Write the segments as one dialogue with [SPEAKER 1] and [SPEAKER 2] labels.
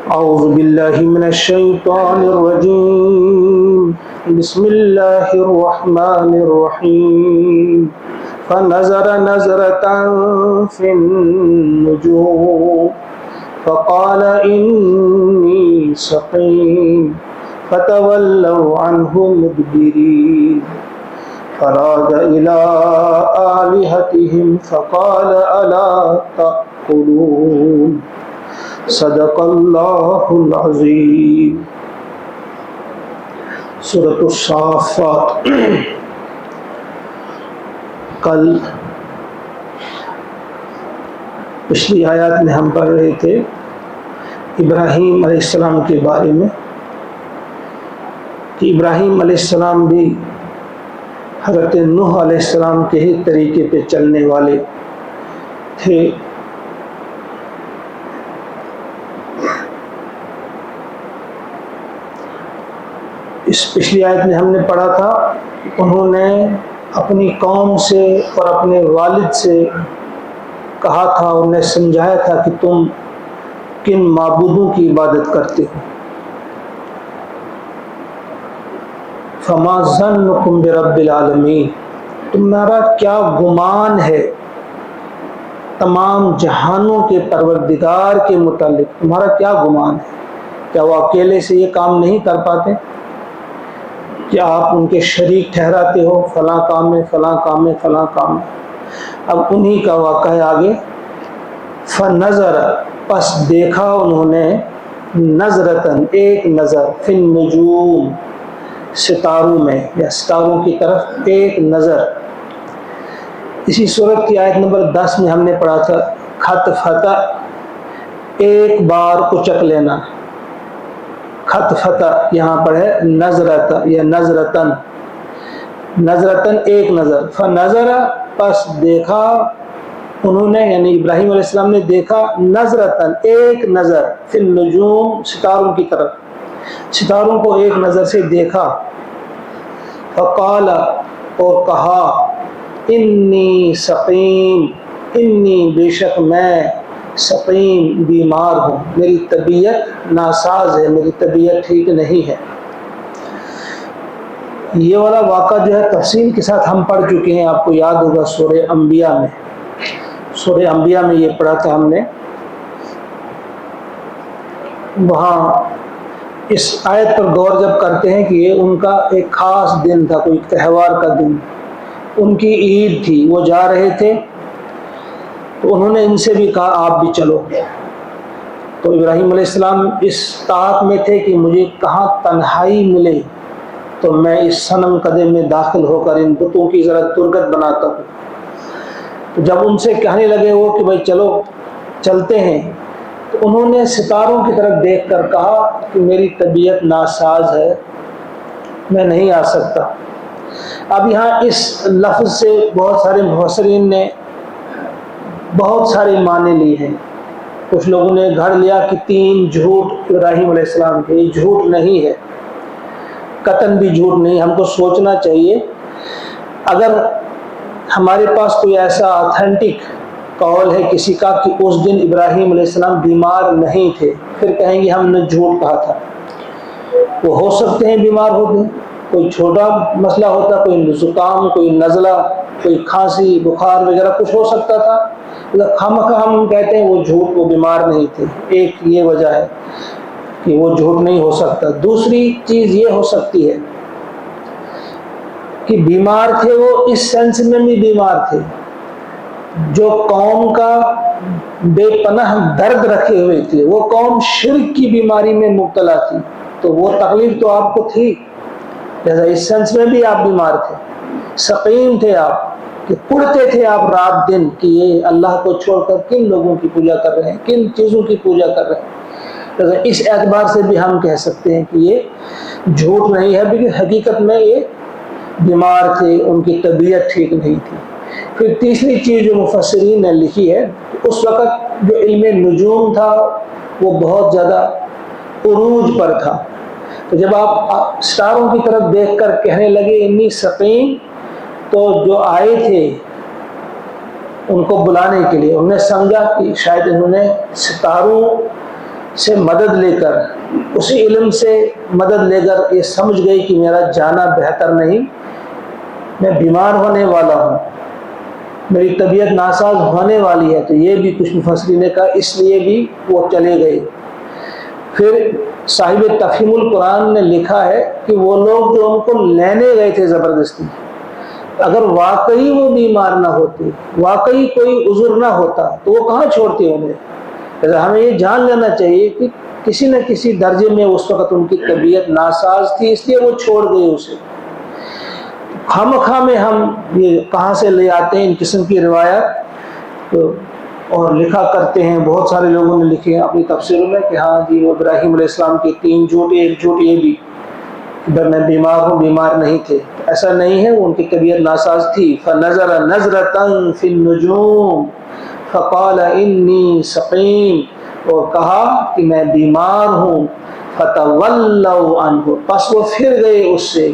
[SPEAKER 1] أعوذ بالله من الشيطان الرجيم بسم الله الرحمن الرحيم فنظر نظرة في النجوم فقال إني سقيم فتولوا عنه مدبرين فراد إلى آلهتهم فقال ألا تأكلون صدق اللہ العظیم۔ سورۃ الصافات۔ کل پچھلی آیات میں ہم پڑھ رہے تھے ابراہیم علیہ السلام کے بارے میں کہ ابراہیم علیہ السلام بھی حضرت نوح علیہ السلام کے ہی طریقے پہ چلنے والے تھے۔ اس پچھلی آیت میں ہم نے پڑھا تھا انہوں نے اپنی قوم سے اور اپنے والد سے کہا تھا، انہیں سمجھایا تھا کہ تم کن معبودوں کی عبادت کرتے ہو۔ فما ظنکم برب العالمین، تمہارا کیا گمان ہے تمام جہانوں کے پروردگار کے متعلق، تمہارا کیا گمان ہے؟ کیا وہ اکیلے سے یہ کام نہیں کر پاتے؟ کیا آپ ان کے شریک ٹھہراتے ہو فلاں کام میں فلاں کام میں فلاں کام میں؟ اب انہی کا واقعہ ہے آگے۔ فنظر، پس دیکھا انہوں نے، نظرتاً ایک نظر، فی النجوم، ستاروں میں یا ستاروں کی طرف ایک نظر۔ اسی صورت کی آیت نمبر 10 میں ہم نے پڑھا تھا خط فتح، ایک بار اچک لینا۔ خط فتح یہاں پر ہے نظرت یا نظرتن، نظرتن ایک نظر۔ فنظر، پس دیکھا انہوں نے یعنی ابراہیم علیہ السلام نے دیکھا، نظرتن ایک نظر، فی النجوم، ستاروں کی طرف، ستاروں کو ایک نظر سے دیکھا۔ فقال، اور کہا، انی سقیم، انی بے شک میں، سقیم بیمار ہوں، میری طبیعت ناساز ہے، میری طبیعت ٹھیک نہیں ہے۔ یہ والا واقعہ جو ہے تفصیل کے ساتھ ہم پڑھ چکے ہیں، آپ کو یاد ہوگا سورہ انبیاء میں، سورہ انبیاء میں یہ پڑھا تھا ہم نے۔ وہاں اس آیت پر غور جب کرتے ہیں کہ یہ ان کا ایک خاص دن تھا، کوئی تہوار کا دن، ان کی عید تھی، وہ جا رہے تھے تو انہوں نے ان سے بھی کہا آپ بھی چلو۔ تو ابراہیم علیہ السلام اس طاعت میں تھے کہ مجھے کہاں تنہائی ملے تو میں اس صنم قدم میں داخل ہو کر ان بتوں کی ذرا تربت بناتا ہوں۔ تو جب ان سے کہنے لگے وہ کہ بھائی چلو چلتے ہیں، تو انہوں نے ستاروں کی طرف دیکھ کر کہا کہ میری طبیعت ناساز ہے، میں نہیں آ سکتا۔ اب یہاں اس لفظ سے بہت سارے مفسرین نے بہت سارے معنی لیے ہیں۔ کچھ لوگوں نے گھڑ لیا کہ 3 جھوٹ ابراہیم علیہ السلام کے، یہ جھوٹ نہیں ہے، قطعاً بھی جھوٹ نہیں۔ ہم کو سوچنا چاہیے اگر ہمارے پاس کوئی ایسا آتھینٹک قول ہے کسی کا کہ اس دن ابراہیم علیہ السلام بیمار نہیں تھے، پھر کہیں گے ہم نے جھوٹ کہا تھا۔ وہ ہو سکتے ہیں بیمار ہوتے، کوئی چھوٹا مسئلہ ہوتا، کوئی زکام، کوئی نزلہ، کوئی کھانسی، بخار وغیرہ کچھ ہو سکتا تھا، خامخواہ ہم کہتے ہیں وہ جھوٹ، وہ بیمار نہیں تھے۔ ایک یہ وجہ ہے کہ وہ جھوٹ نہیں ہو سکتا۔ دوسری چیز یہ ہو سکتی ہے کہ بیمار تھے وہ اس سینس میں بھی بیمار تھے، جو قوم کا بے پناہ درد رکھے ہوئے تھے، وہ قوم شرک کی بیماری میں مبتلا تھی، تو وہ تکلیف تو آپ کو تھی، لہذا اس سینس میں بھی آپ بیمار تھے، سقیم تھے آپ، کہ پڑھتے تھے آپ رات دن کہ یہ اللہ کو چھوڑ کر کن لوگوں کی پوجا کر رہے ہیں، کن چیزوں کی پوجا کر رہے ہیں۔ لہذا اس اعتبار سے بھی ہم کہہ سکتے ہیں کہ یہ جھوٹ نہیں ہے، بلکہ حقیقت میں یہ بیمار تھے، ان کی طبیعت ٹھیک نہیں تھی۔ پھر تیسری چیز جو مفسرین نے لکھی ہے، اس وقت جو علم نجوم تھا وہ بہت زیادہ عروج پر تھا، تو جب آپ ستاروں کی طرف دیکھ کر کہنے لگے انی سقیم، تو جو آئے تھے ان کو بلانے کے لیے انہوں نے سمجھا کہ شاید انہوں نے ستاروں سے مدد لے کر، اسی علم سے مدد لے کر یہ سمجھ گئی کہ میرا جانا بہتر نہیں، میں بیمار ہونے والا ہوں، میری طبیعت ناساز ہونے والی ہے، تو یہ بھی کچھ مفسرین نے کہا اس لیے بھی وہ چلے گئے۔ پھر صاحب تفہیم القرآن نے لکھا ہے کہ وہ لوگ جو ان کو لینے گئے تھے زبردستی، اگر واقعی وہ بیمار نہ ہوتے، واقعی کوئی عذر نہ ہوتا، تو وہ کہاں چھوڑتے انہیں؟ ہمیں یہ جان لینا چاہیے کہ کسی نہ کسی درجے میں اس وقت ان کی طبیعت ناساز تھی، اس لیے وہ چھوڑ گئے اسے۔ خامخواہ میں ہم یہ کہاں سے لے آتے ہیں ان قسم کی روایات، اور لکھا کرتے ہیں، بہت سارے لوگوں نے لکھے ہیں اپنی تفسیروں میں کہ ہاں جی وہ ابراہیم علیہ السلام کے 3 جھوٹ، ایک جھوٹ یہ بھی میں بیمار ہوں، بیمار نہیں تھے، ایسا نہیں ہے، ان کی طبیعت ناساز تھی۔ فَنَظَرَ نَظْرَةً فِي النُّجُومِ فَقَالَ إِنِّي سَقِيمٌ، اور کہا کہ میں بیمار ہوں۔ فَتَوَلَّوْا عَنْهُ، پس وہ پھر گئے اس سے،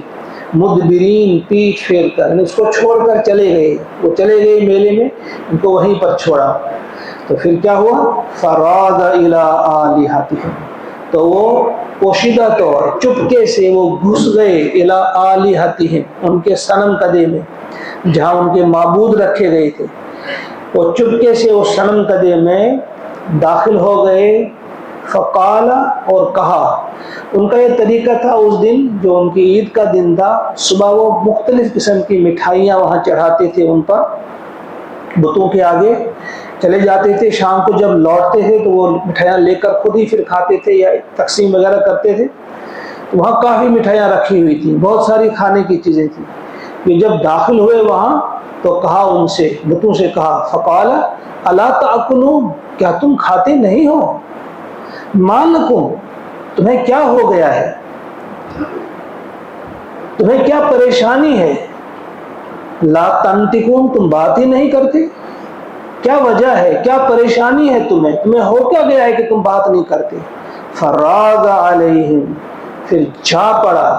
[SPEAKER 1] مدبرین، پیٹھ پھیر کر، یعنی اس کو چھوڑ کر چلے گئے، وہ چلے گئے میلے میں، ان کو وہیں پر چھوڑا۔ تو پھر کیا ہوا؟ فَرَاغَ إِلَىٰ آلِهَتِهِمْ، تو وہ پوشیدہ طور چپکے سے وہ گھس گئے اِلیٰ آلِهَتِهِمْ، ان کے صنم کدے میں، جہاں ان کے معبود رکھے گئے تھے، وہ چپکے سے اس صنم کدے میں داخل ہو گئے۔ فقال، اور کہا، ان کا یہ طریقہ تھا اس دن جو ان کی عید کا دن تھا، صبح وہ مختلف قسم کی مٹھائیاں وہاں چڑھاتے تھے ان پر بتوں کے آگے، چلے جاتے تھے، شام کو جب لوٹتے تھے تو وہ مٹھائیاں لے کر خود ہی پھر کھاتے تھے یا تقسیم وغیرہ کرتے تھے۔ وہاں کافی مٹھائیاں رکھی ہوئی تھیں، بہت ساری کھانے کی چیزیں تھیں۔ یہ جب داخل ہوئے وہاں تو کہا ان سے، بتوں سے کہا، فقال الا تاکلون، کیا تم کھاتے نہیں ہو؟ ما لکم، تمہیں کیا ہو گیا ہے؟ تمہیں کیا پریشانی ہے؟ لا تنطقون، تم بات ہی نہیں کرتے، کیا وجہ ہے، کیا پریشانی ہے تمہیں ہو کیا گیا ہے کہ تم بات نہیں کرتے؟ فراغ علیہم، پھر جا پڑا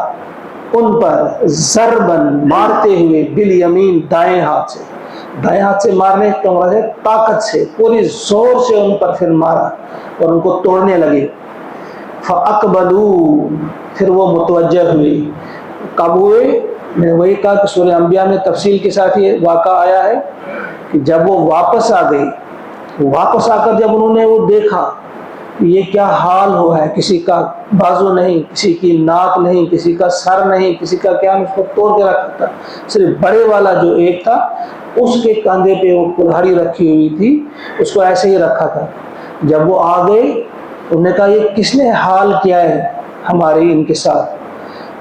[SPEAKER 1] ان پر، ضربن، مارتے ہوئے، بالیمین، دائیں ہاتھ سے، دائیں ہاتھ سے مارنے کا مطلب ہے طاقت سے، پوری زور سے ان پر پھر مارا اور ان کو توڑنے لگے۔ فاقبلوا، پھر وہ متوجہ ہوئے، کب ہوئے؟ میں نے وہی کہا کہ سورہ انبیاء میں تفصیل کے ساتھ یہ واقعہ آیا ہے کہ جب وہ واپس آ گئی، واپس آ کر جب انہوں نے وہ دیکھا یہ کیا حال ہوا ہے، کسی کا بازو نہیں، کسی کی ناک نہیں، کسی کا سر نہیں، کسی کا کیا، اس کو توڑ کے رکھا تھا، صرف بڑے والا جو ایک تھا اس کے کاندھے پہ وہ کلہاڑی رکھی ہوئی تھی، اس کو ایسے ہی رکھا تھا۔ جب وہ آ گئے انہوں نے کہا یہ کس نے حال کیا ہے ہمارے ان کے ساتھ؟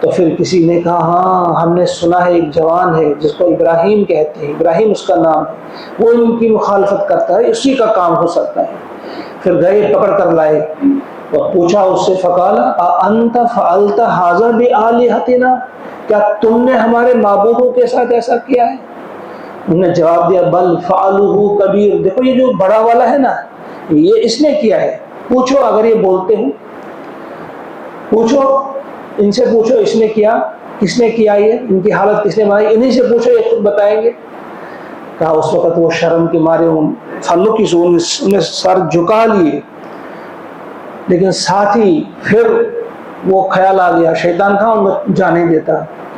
[SPEAKER 1] تو پھر کسی نے کہا ہاں ہم نے سنا ہے ایک جوان ہے جس کو ابراہیم کہتے ہیں، ابراہیم اس کا نام ہے، وہ ان کی مخالفت کرتا ہے، اسی کا کام ہو سکتا ہے۔ پھر گئے پکڑ کر لائے اور پوچھا اس سے، فقال اانت فعلت ھذا بآلہتنا، کیا تم نے ہمارے معبودوں کے ساتھ ایسا کیا ہے؟ انہوں نے جواب دیا بل فعلوہ کبیر، دیکھو یہ جو بڑا والا ہے نا یہ اس نے کیا ہے، پوچھو اگر یہ بولتے ہیں، پوچھو ان سے، پوچھو اس نے کیا، کس نے کیا، یہ ان کی حالت کس نے بنائی، انہی سے پوچھو یہ خود بتائیں گے۔ کہا اس وقت وہ شرم کے مارے انہیں سر جھکا لیے، لیکن ساتھ ہی پھر وہ خیال آ گیا، شیطان کہاں ان جانے دیتا،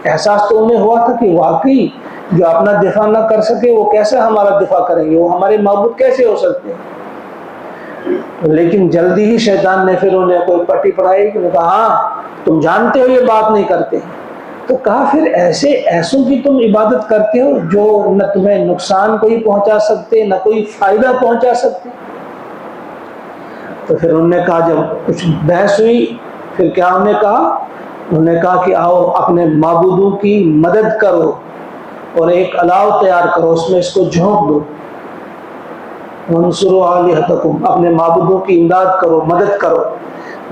[SPEAKER 1] احساس تو انہیں ہوا تھا کہ واقعی جو اپنا دفاع نہ کر سکے وہ کیسے ہمارا دفاع کریں گے، وہ ہمارے معبود کیسے ہو سکتے ہیں۔ لیکن جلدی ہی شیطان نے پھر انہیں کوئی پٹی پڑھائی کہ کہا ہاں تم جانتے ہو یہ بات نہیں کرتے، تو کہا پھر ایسوں کی تم عبادت کرتے ہو جو نہ تمہیں نقصان کوئی پہنچا سکتے نہ کوئی فائدہ پہنچا سکتے۔ تو پھر انہوں نے کہا، جب کچھ بحث ہوئی پھر کیا انہوں نے کہا کہ آؤ اپنے معبودوں کی مدد کرو اور ایک الاؤ تیار کرو، اس میں اس کو جھونک دو، وانصروا آلہتکم، اپنے معبودوں کی امداد کرو، مدد کرو۔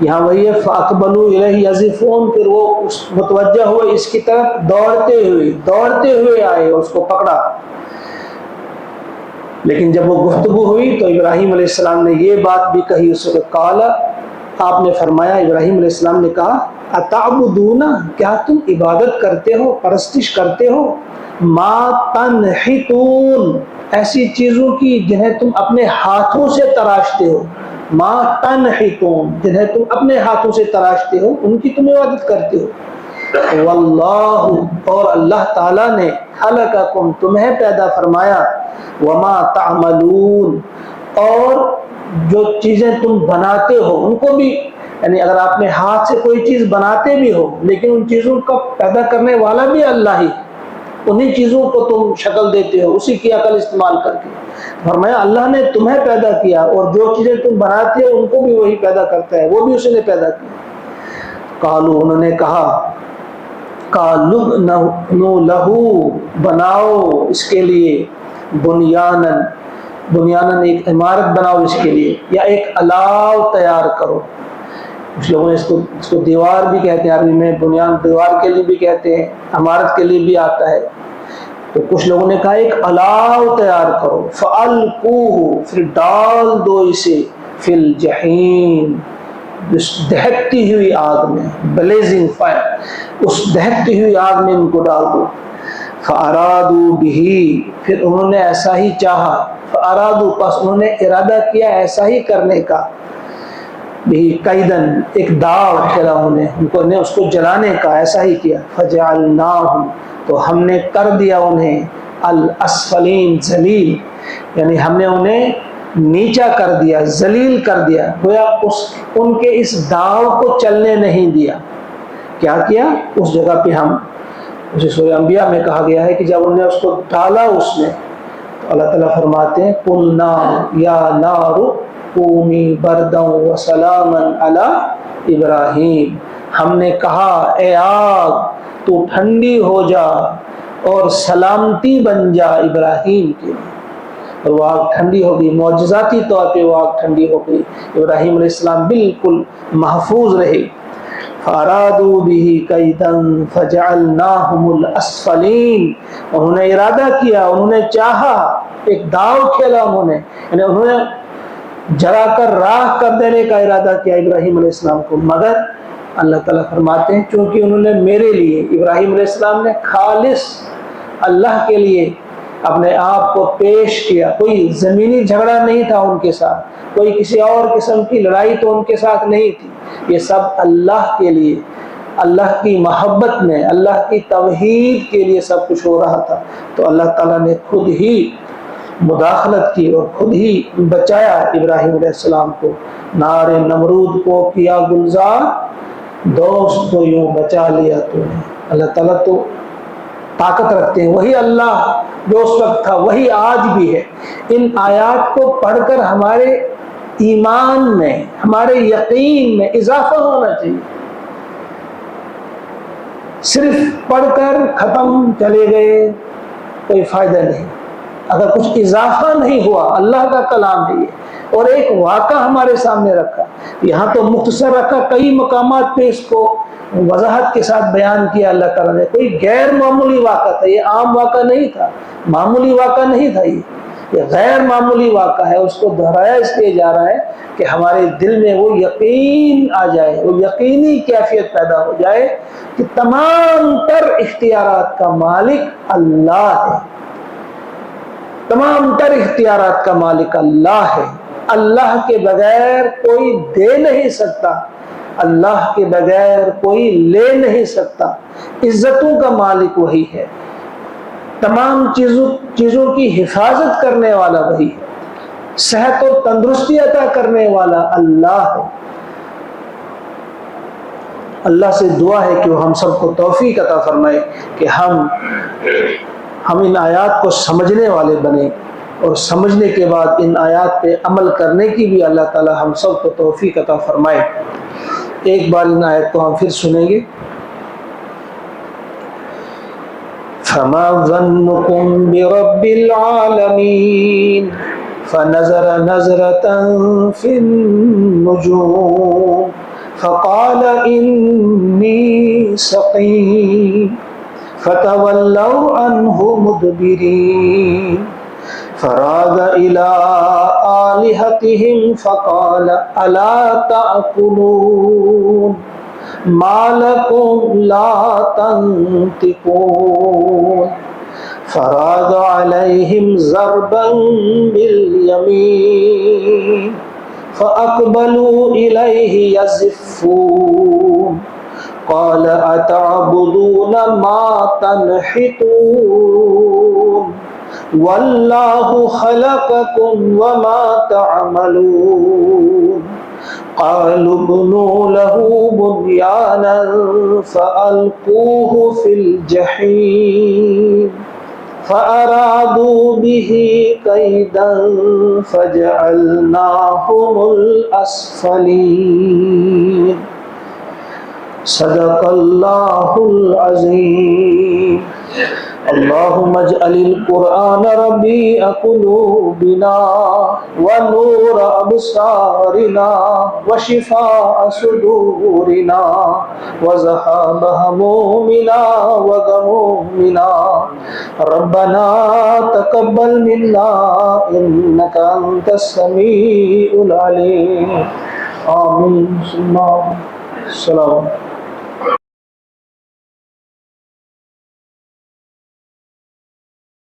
[SPEAKER 1] یہاں وہی ہے فاقبلوا الیہ یزفون، پھر وہ متوجہ ہوئے اس کی طرف دوڑتے ہوئے آئے اور اس کو پکڑا۔ لیکن جب وہ گفتگو ہوئی تو ابراہیم علیہ السلام نے یہ بات بھی کہی اس وقت، قال، آپ نے فرمایا، ابراہیم علیہ السلام نے کہا، اتعبدون، کیا تم عبادت کرتے ہو، پرستش کرتے ہو، ما تنحتون، ایسی چیزوں کی جنہیں تم اپنے ہاتھوں سے تراشتے ہو، ما تنحتون جنہیں تم اپنے ہاتھوں سے تراشتے ہو ان کی تم عبادت کرتے ہو. واللہ اور اللہ تعالیٰ نے خلقکم تمہیں پیدا فرمایا وما تعملون اور جو چیزیں تم بناتے ہو ان کو بھی، یعنی اگر آپ نے ہاتھ سے کوئی چیز بناتے بھی ہو لیکن ان چیزوں کا پیدا کرنے والا بھی اللہ ہی، انہی چیزوں کو تم شکل دیتے ہو اسی کی عقل استعمال کر کے. فرمایا اللہ نے تمہیں پیدا کیا اور جو چیزیں تم بناتے ہو ان کو بھی وہی پیدا کرتا ہے، وہ بھی اسی نے پیدا کیا. قالو انہوں نے کہا قالو لہو بناؤ اس کے لیے بنیانن ایک عمارت بناؤ اس کے لیے، یا ایک الاؤ تیار کرو. کچھ لوگوں نے اس کو دیوار بھی کہتے ہیں، عربی میں بنیان دیوار کے لیے بھی کہتے ہیں، عمارت کے لیے بھی آتا ہے. تو کچھ لوگوں نے کہا ایک الاؤ تیار کرو. فَأَلْقُوهُ پھر ڈال دو اسے فی الجحیم دہکتی ہوئی آگ میں، بلیزنگ فائر، اس دہکتی ہوئی آگ میں ان کو ڈال دو. فَأَرَادُوا بِهِ پھر انہوں نے ایسا ہی چاہا. فَأَرَادُوا پس انہوں نے ارادہ کیا ایسا ہی کرنے کا. قیدن ایک داؤ کھیلا انہوں نے اس کو جلانے کا ایسا ہی کیا. فَجَعَلْنَاهُمْ تو ہم نے کر دیا انہیں الاسفلین ذلیل، یعنی ہم نے انہیں نیچا کر دیا، ذلیل کر دیا، گویا ان کے اس داؤ کو چلنے نہیں دیا. کیا کیا اس جگہ پہ ہم اسے سورہ انبیاء میں کہا گیا ہے کہ جب انہوں نے اس کو ڈالا اس میں تو اللہ تعالیٰ فرماتے ہیں قُلْنَا يَا نَارُ كُونِي بَرْدًا وَسَلَامًا عَلَىٰ إِبْرَاهِيمَ ہم نے کہا اے آگ تو ٹھنڈی ہو جا اور سلامتی بن جا ابراہیم کے لیے. اور وہ آگ ٹھنڈی ہو گئی، معجزاتی طور پہ وہ آگ ٹھنڈی ہو گئی، ابراہیم علیہ السلام بالکل محفوظ رہے. فَأَرَادُوا بِهِ كَيْدًا فَجَعَلْنَاهُمُ الْأَسْفَلِينَ انہوں نے ارادہ کیا، انہوں نے چاہا، ایک داؤ کھیلا یعنی انہوں نے جلا کر راکھ کر دینے کا ارادہ کیا ابراہیم علیہ السلام کو. مگر اللہ تعالیٰ فرماتے ہیں چونکہ انہوں نے میرے لیے، ابراہیم علیہ السلام نے خالص اللہ کے لیے اپنے آپ کو پیش کیا، کوئی زمینی جھگڑا نہیں تھا ان کے ساتھ، کوئی کسی اور قسم کی لڑائی تو ان کے ساتھ نہیں تھی، یہ سب اللہ کے لیے، اللہ کی محبت میں، اللہ کی توحید کے لیے سب کچھ ہو رہا تھا. تو اللہ تعالیٰ نے خود ہی مداخلت کی اور خود ہی بچایا ابراہیم علیہ السلام کو. نار نمرود کو کیا گلزار، دوست کو یوں بچا لیا تو نے. اللہ تعالیٰ تو طاقت رکھتے ہیں، وہی اللہ جو اس وقت تھا وہی آج بھی ہے. ان آیات کو پڑھ کر ہمارے ایمان میں، ہمارے یقین میں اضافہ ہونا چاہیے. صرف پڑھ کر ختم چلے گئے کوئی فائدہ نہیں. اگر کچھ اضافہ نہیں ہوا، اللہ کا کلام ہے یہ، اور ایک واقعہ ہمارے سامنے رکھا، یہاں تو مختصر رکھا، کئی مقامات پہ اس کو وضاحت کے ساتھ بیان کیا اللہ تعالیٰ نے. کوئی غیر معمولی واقعہ تھا، یہ عام واقعہ نہیں تھا، معمولی واقعہ نہیں تھا، یہ غیر معمولی واقعہ ہے. اس کو دہرایا اس لیے جا رہا ہے کہ ہمارے دل میں وہ یقین آ جائے، وہ یقینی کیفیت پیدا ہو جائے کہ تمام تر اختیارات کا مالک اللہ ہے. تمام تر اختیارات کا مالک اللہ ہے. اللہ کے بغیر کوئی دے نہیں سکتا، اللہ کے بغیر کوئی لے نہیں سکتا. عزتوں کا مالک وہی ہے، تمام چیزوں کی حفاظت کرنے والا وہی ہے، صحت و تندرستی عطا کرنے والا اللہ ہے. اللہ سے دعا ہے کہ وہ ہم سب کو توفیق عطا فرمائے کہ ہم ان آیات کو سمجھنے والے بنیں، اور سمجھنے کے بعد ان آیات پہ عمل کرنے کی بھی اللہ تعالی ہم سب کو توفیق عطا فرمائے. ایک بار ان آیت کو ہم پھر سنیں گے. فما ظنكم برب العالمين فنظر نظرة في النجوم فقال إني سقيم فتولوا عنه مدبرين فراغ إلى آلهتهم فقال ألا تأكلون ما لكم لا تنطقون فراغ عليهم ضربا باليمين فأقبلوا إليه يزفون قال أتعبدون ما تنحتون والله خلقكم وما تعملون قالوا ابنوا له بنيانا فألقوه في الجحيم فأرادوا به كيدا فجعلناهم الأسفلين صدق الله العظيم اللهم اجعل القرآن ربيع قلوبنا ونور أبصارنا وشفاء صدورنا وذهاب همومنا وغمومنا ربنا تقبل منا إنك أنت السميع العليم آمين ثم السلام